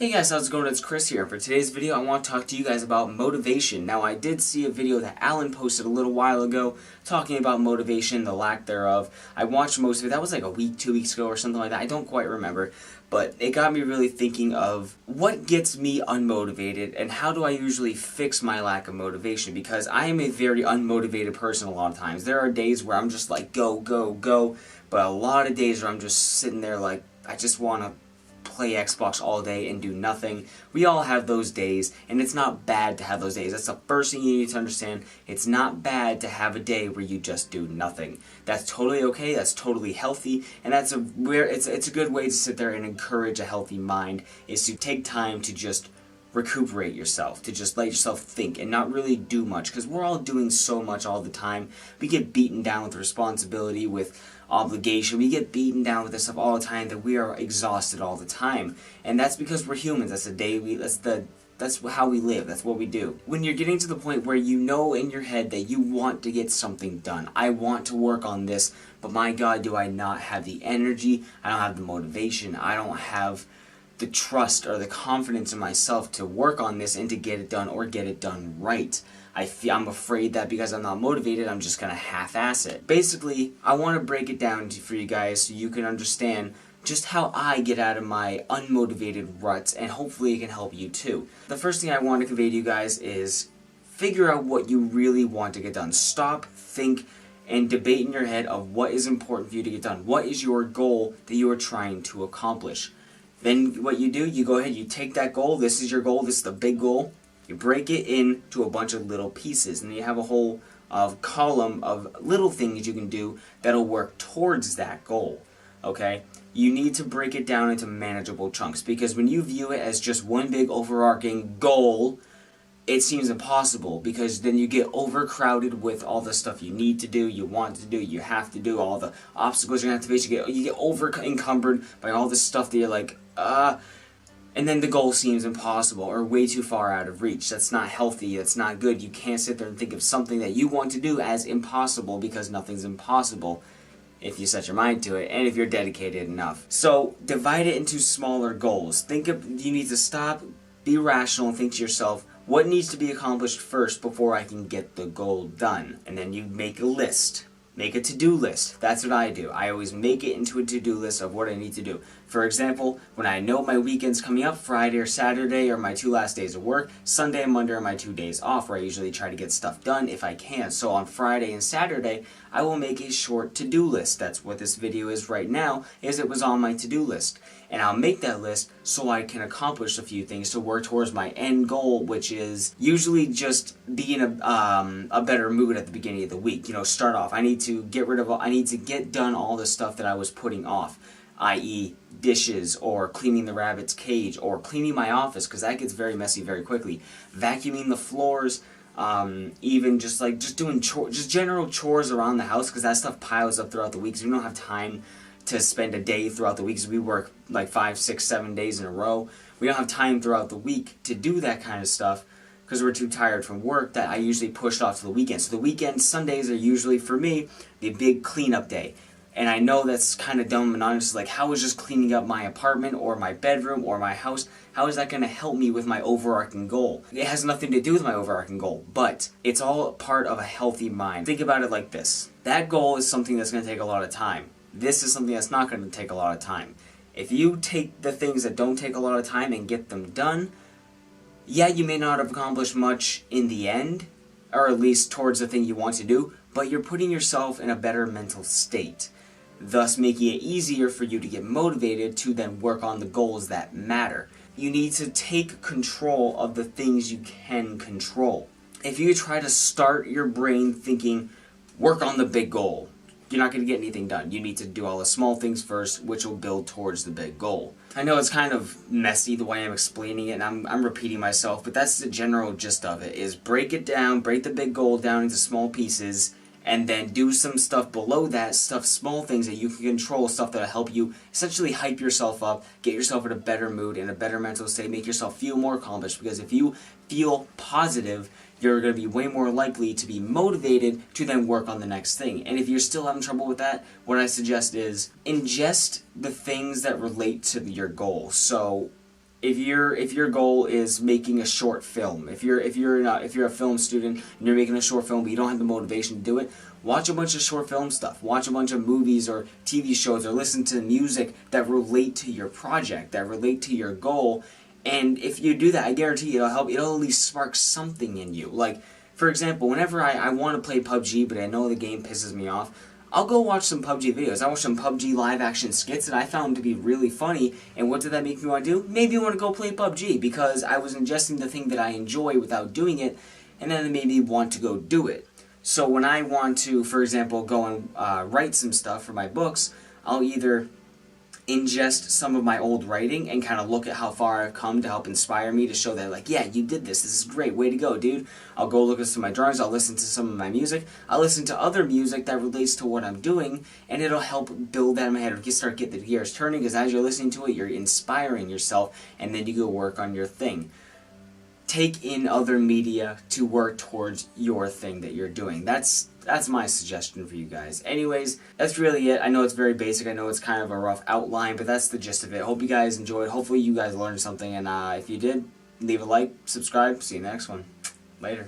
Hey guys, how's it going? It's Chris here. For today's video, I want to talk to you guys about motivation. Now, I did see a video that Alan posted a little while ago talking about motivation, the lack thereof. I watched most of it. That was like a week, 2 weeks ago or something like that. I don't quite remember. But it got me really thinking of what gets me unmotivated and how do I usually fix my lack of motivation, because I am a very unmotivated person a lot of times. There are days where I'm just like go, go, go, but a lot of days where I'm just sitting there like I just want to play Xbox all day and do nothing. We all have those days, and it's not bad to have those days. That's the first thing you need to understand. It's not bad to have a day where you just do nothing. That's totally okay, that's totally healthy, and it's a good way to sit there and encourage a healthy mind, is to take time to just recuperate yourself, to just let yourself think and not really do much, because we're all doing so much all the time. We get beaten down with responsibility, with obligation. We get beaten down with this stuff all the time that we are exhausted all the time, and that's because we're humans. That's how we live. That's what we do. When you're getting to the point where you know in your head that you want to get something done, I want to work on this, but my God, do I not have the energy, I don't have the motivation, I don't have the trust or the confidence in myself to work on this and to get it done, or get it done right. I'm afraid that because I'm not motivated, I'm just gonna half-ass it. Basically, I want to break it down for you guys so you can understand just how I get out of my unmotivated ruts, and hopefully it can help you too. The first thing I want to convey to you guys is figure out what you really want to get done. Stop, think, and debate in your head of what is important for you to get done. What is your goal that you are trying to accomplish? Then what you do, you go ahead, you take that goal, this is your goal, this is the big goal, you break it into a bunch of little pieces, and then you have a whole column of little things you can do that'll work towards that goal, okay? You need to break it down into manageable chunks, because when you view it as just one big overarching goal, it seems impossible, because then you get overcrowded with all the stuff you need to do, you want to do, you have to do, all the obstacles you're going to have to face. You get over-encumbered by all this stuff that you're like, and then the goal seems impossible or way too far out of reach. That's not healthy, that's not good. You can't sit there and think of something that you want to do as impossible, because nothing's impossible if you set your mind to it and if you're dedicated enough. So divide it into smaller goals. You need to stop, be rational, and think to yourself, what needs to be accomplished first before I can get the goal done? And then you make a list. Make a to-do list. That's what I do. I always make it into a to-do list of what I need to do. For example, when I know my weekend's coming up, Friday or Saturday are my 2 last days of work, Sunday and Monday are my 2 days off, where I usually try to get stuff done if I can. So on Friday and Saturday, I will make a short to-do list. That's what this video is right now, is it was on my to-do list. And I'll make that list so I can accomplish a few things to work towards my end goal, which is usually just be in a better mood at the beginning of the week. You know, start off. I need to get done all the stuff that I was putting off, i.e. dishes, or cleaning the rabbit's cage, or cleaning my office, because that gets very messy very quickly, vacuuming the floors, even just doing just general chores around the house, because that stuff piles up throughout the week, so we don't have time to spend a day throughout the week, because we work like 5, 6, 7 days in a row. We don't have time throughout the week to do that kind of stuff, because we're too tired from work. That I usually push off to the weekend. So the weekend, Sundays, are usually, for me, the big cleanup day. And I know that's kind of dumb and honest, like, how is just cleaning up my apartment or my bedroom or my house, how is that going to help me with my overarching goal? It has nothing to do with my overarching goal, but it's all part of a healthy mind. Think about it like this. That goal is something that's going to take a lot of time. This is something that's not going to take a lot of time. If you take the things that don't take a lot of time and get them done, yeah, you may not have accomplished much in the end, or at least towards the thing you want to do, but you're putting yourself in a better mental state, thus making it easier for you to get motivated to then work on the goals that matter. You need to take control of the things you can control. If you try to start your brain thinking, work on the big goal, you're not going to get anything done. You need to do all the small things first, which will build towards the big goal. I know it's kind of messy the way I'm explaining it, and I'm repeating myself, but that's the general gist of it, is break it down, break the big goal down into small pieces, and then do some stuff below that, small things that you can control, stuff that'll help you essentially hype yourself up, get yourself in a better mood, in a better mental state, make yourself feel more accomplished, because if you feel positive, you're going to be way more likely to be motivated to then work on the next thing. And if you're still having trouble with that, what I suggest is ingest the things that relate to your goal. So if your goal is making a short film, if you're a film student and you're making a short film but you don't have the motivation to do it, watch a bunch of short film stuff. Watch a bunch of movies or TV shows, or listen to music that relate to your project, that relate to your goal. And if you do that, I guarantee it'll help. It'll at least spark something in you. Like, for example, whenever I want to play PUBG but I know the game pisses me off, I'll go watch some PUBG videos. I watched some PUBG live action skits and I found them to be really funny. And what did that make me want to do? Maybe I want to go play PUBG because I was ingesting the thing that I enjoy without doing it, and then it made me want to go do it. So when I want to, for example, go and write some stuff for my books, I'll either ingest some of my old writing and kind of look at how far I've come to help inspire me, to show that, like, yeah, you did this is great, way to go, dude. I'll go look at some of my drawings, I'll listen to some of my music, I'll listen to other music that relates to what I'm doing, and it'll help build that in my head, or start getting the gears turning, because as you're listening to it, you're inspiring yourself, and then you go work on your thing. Take in other media to work towards your thing that you're doing. That's my suggestion for you guys. Anyways, that's really it. I know it's very basic. I know it's kind of a rough outline, but that's the gist of it. Hope you guys enjoyed. Hopefully you guys learned something, and if you did, leave a like, subscribe. See you next one. Later.